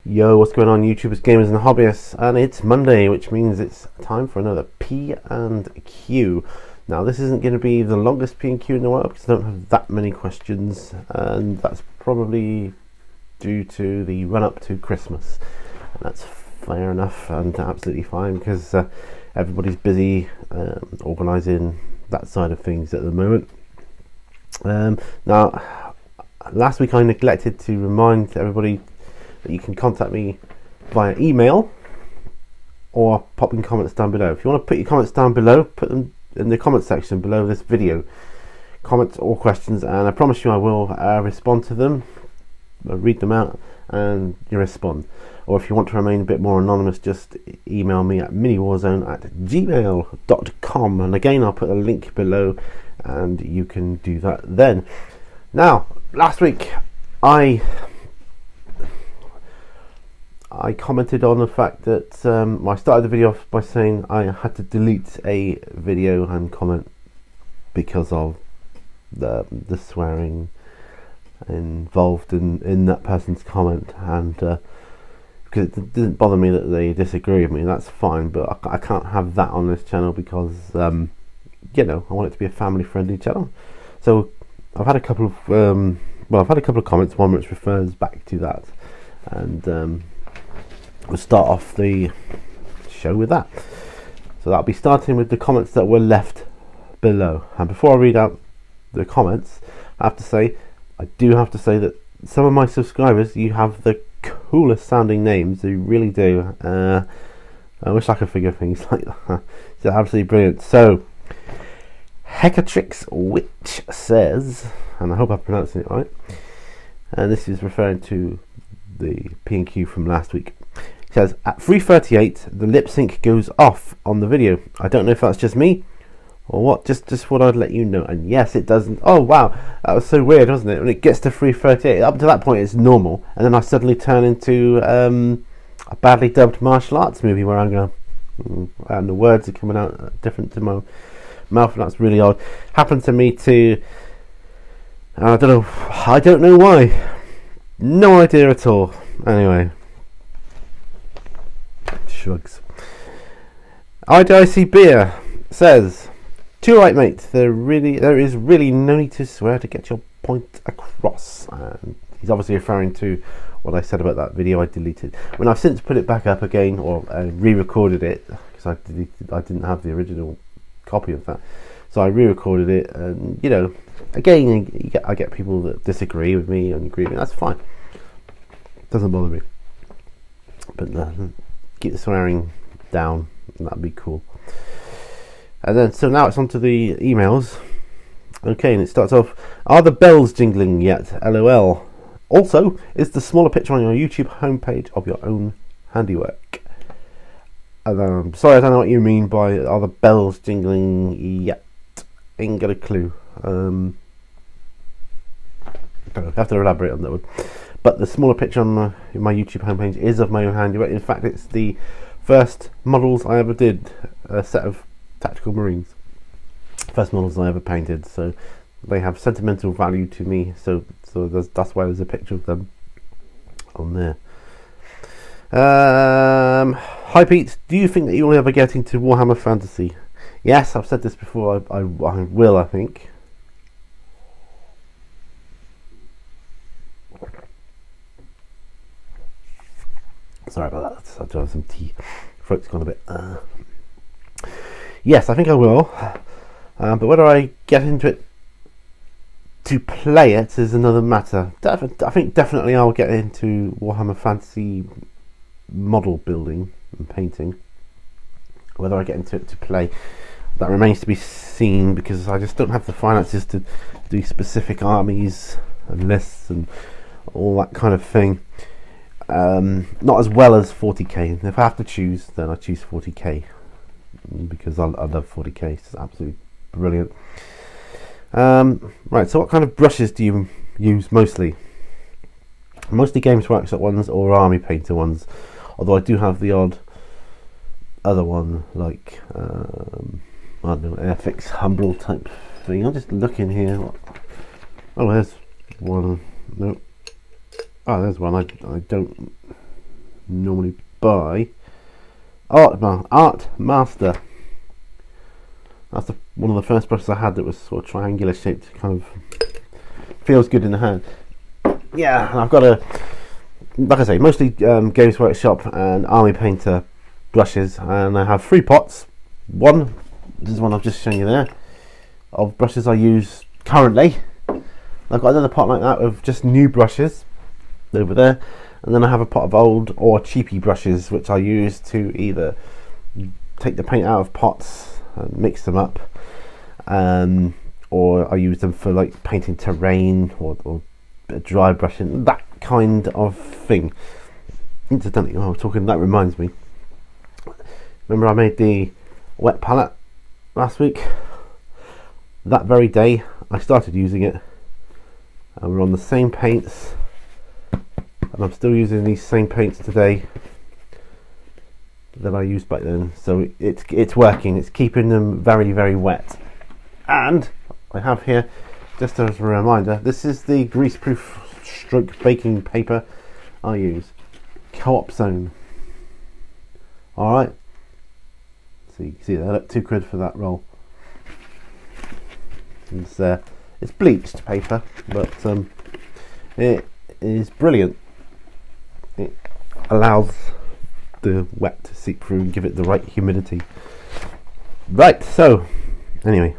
Yo, what's going on, YouTubers, gamers, and hobbyists? And it's Monday, which means it's time for another P and Q. Now, this isn't going to be the longest P and Q in the world because I don't have that many questions, and that's probably due to the run-up to Christmas. And that's fair enough and absolutely fine because everybody's busy organising that side of things at the moment. Now, last week I neglected to remind everybody that you can contact me via email or pop in comments down below. If you want to put your comments down below, put them in the comment section below this video. Comments or questions, and I promise you I will respond to them. I'll read them out and you respond. Or if you want to remain a bit more anonymous, just email me at miniwarzone@gmail.com, and again I'll put a link below and you can do that then. Now, last week I commented on the fact that I started the video off by saying I had to delete a video and comment because of the swearing involved in that person's comment, and because it didn't bother me that they disagree with me, that's fine, but I can't have that on this channel because you know, I want it to be a family friendly channel. So I've had a couple of comments, one which refers back to that, and we'll start off the show with that. So that'll be starting with the comments that were left below. And before I read out the comments, I do have to say that some of my subscribers, you have the coolest sounding names. You really do. I wish I could figure things like that. It's absolutely brilliant. So Hecatrix Witch says, and I hope I'm pronouncing it right, and this is referring to the P&Q from last week. It says, at 3:38 the lip sync goes off on the video. I don't know if that's just me or what, just thought I'd let you know. And yes, it doesn't. Oh wow, that was so weird, wasn't it? When it gets to 3:38, up to that point it's normal, and then I suddenly turn into a badly dubbed martial arts movie where I'm going and the words are coming out different to my mouth, and that's really odd. Happened to me too. I don't know why. No idea at all. Anyway, shrugs. IDIC Beer says, too right, mate. There is really no need to swear to get your point across. And he's obviously referring to what I said about that video I deleted. When I've since put it back up again, or re-recorded it, because I didn't have the original copy of that, so I re-recorded it, and you know, again, I get people that disagree with me and agree with me. That's fine. It doesn't bother me. But keep the swearing down, and that'd be cool. And then, so now it's on to the emails. Okay, and it starts off, are the bells jingling yet? LOL. Also, is the smaller picture on your YouTube homepage of your own handiwork? And sorry, I don't know what you mean by are the bells jingling yet? Ain't got a clue. I don't know, have to elaborate on that one. But the smaller picture on my YouTube homepage is of my own handiwork. In fact, it's the first models I ever did, a set of tactical marines. First models I ever painted, so they have sentimental value to me. So that's why there's a picture of them on there. Hi Pete, do you think that you'll ever get into Warhammer Fantasy? Yes, I've said this before. I will, I think. Sorry about that. I've done some tea. Throat's gone a bit. Yes, I think I will. But whether I get into it to play it is another matter. I think definitely I'll get into Warhammer Fantasy model building and painting. Whether I get into it to play, that remains to be seen, because I just don't have the finances to do specific armies and lists and all that kind of thing. Not as well as 40k. If I have to choose, then I choose 40k, because I love 40k. It's absolutely brilliant. Right, so what kind of brushes do you use mostly? Mostly Games Workshop ones or Army Painter ones, although I do have the odd other one, like I don't know, Airfix Humbrol type thing. I'm just looking here. Oh, there's one. Nope. Oh, there's one. I don't normally buy. Art Master. That's one of the first brushes I had that was sort of triangular shaped, kind of feels good in the hand. Yeah, and I've got like I say, mostly Games Workshop and Army Painter brushes, and I have 3 pots. This is one I've just shown you there, of brushes I use currently. I've got another pot like that of just new brushes over there, and then I have a pot of old or cheapy brushes which I use to either take the paint out of pots and mix them up, or I use them for like painting terrain or dry brushing, that kind of thing. Incidentally, I was talking, that reminds me, remember I made the wet palette last week? That very day I started using it, and we're on the same paints, and I'm still using these same paints today that I used back then. So it's working, it's keeping them very, very wet. And I have here, just as a reminder, this is the greaseproof stroke baking paper I use, Co-op Zone. Alright, so you can see that, look, £2 for that roll. It's bleached paper, but it is brilliant. It allows the wet to seep through and give it the right humidity. Right, so anyway,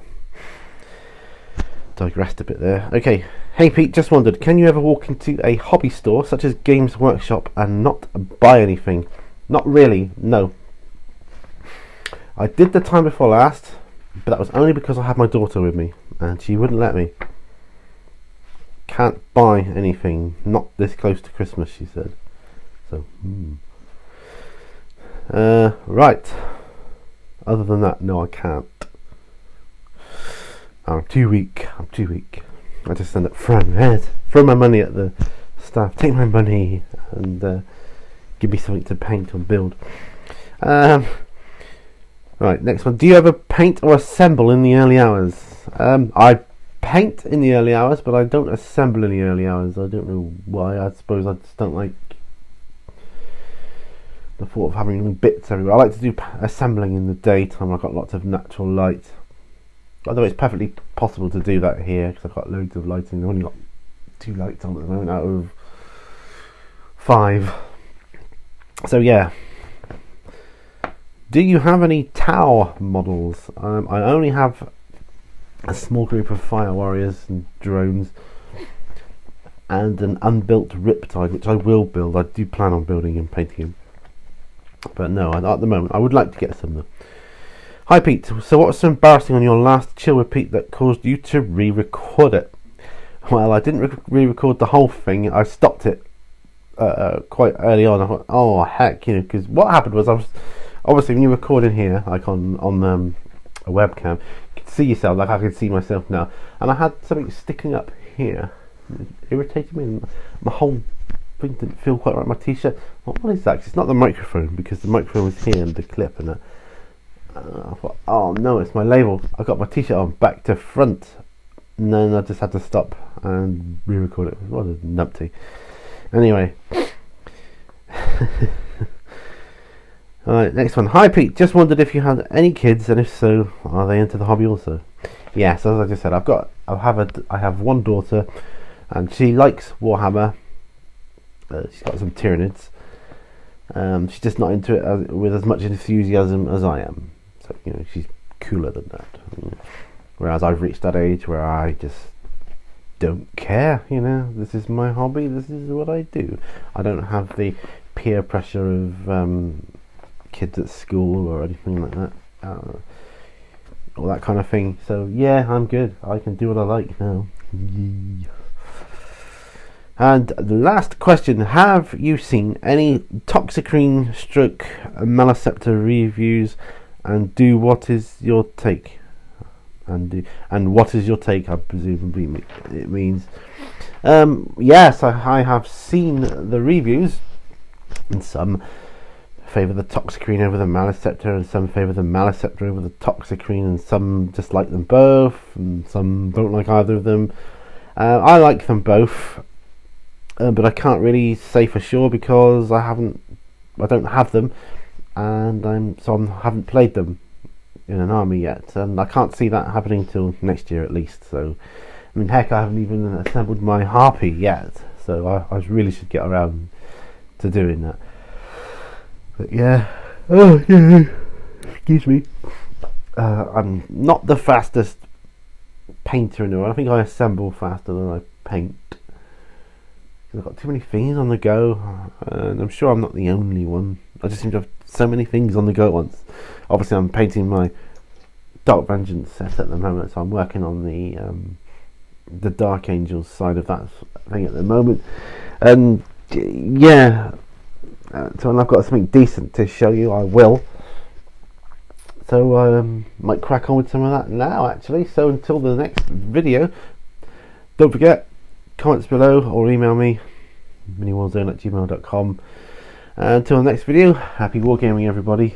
digressed a bit there. Okay, hey Pete, just wondered, can you ever walk into a hobby store such as Games Workshop and not buy anything? Not really, no. I did the time before last, but that was only because I had my daughter with me and she wouldn't let me. Can't buy anything, not this close to Christmas, she said. So, right. Other than that, no, I can't. I'm too weak. I just end up throw my money at the staff. Take my money and give me something to paint or build. Right, next one. Do you ever paint or assemble in the early hours? I paint in the early hours, but I don't assemble in the early hours. I don't know why. I suppose I just don't like the thought of having bits everywhere. I like to do assembling in the daytime. I've got lots of natural light. Although it's perfectly possible to do that here because I've got loads of lighting. I've only got 2 lights on at the moment out of 5. So yeah. Do you have any Tau models? I only have a small group of fire warriors and drones and an unbuilt Riptide, which I will build. I do plan on building and painting him. But no, at the moment, I would like to get some though. Hi Pete, so what was so embarrassing on your last Chill with Pete that caused you to re-record it? Well, I didn't re-record the whole thing. I stopped it quite early on. I thought, oh heck, because what happened was I was obviously when you record in here, like on a webcam, you can see yourself, like I can see myself now, and I had something sticking up here. It irritated me, and my whole thing didn't feel quite right. My t-shirt, what is that? 'Cause it's not the microphone, because the microphone was here and the clip, and I thought, oh no, it's my label. I got my t-shirt on back to front, and then I just had to stop and re-record it. What a numpty. Anyway. Alright, next one. Hi Pete, just wondered if you had any kids, and if so, are they into the hobby also? Yes, as I just said, I have one daughter, and she likes Warhammer. She's got some Tyranids. She's just not into it with as much enthusiasm as I am. So, she's cooler than that. Whereas I've reached that age where I just don't care, this is my hobby, this is what I do. I don't have the peer pressure of kids at school or anything like that. All that kind of thing. So yeah, I'm good. I can do what I like now. Yeah. And the last question, have you seen any Toxicrene stroke Maliceptor reviews, and what is your take? And what is your take, I presumably it means. Yes, I have seen the reviews, and some favour the Toxicrene over the Maliceptor, and some favour the Maliceptor over the Toxicrene, and some just like them both, and some don't like either of them. I like them both, but I can't really say for sure because I haven't I don't have them, and I haven't played them in an army yet, and I can't see that happening till next year at least. So, I mean, heck, I haven't even assembled my harpy yet, so I really should get around to doing that. But yeah, oh yeah, excuse me. I'm not the fastest painter in the world. I think I assemble faster than I paint. I've got too many things on the go, and I'm sure I'm not the only one. I just seem to have so many things on the go at once. Obviously, I'm painting my Dark Vengeance set at the moment, so I'm working on the Dark Angels side of that thing at the moment. And yeah, so when I've got something decent to show you, I will. So might crack on with some of that now, actually. So until the next video, don't forget, comments below or email me, miniwarzone@gmail.com. Until the next video, happy wargaming everybody.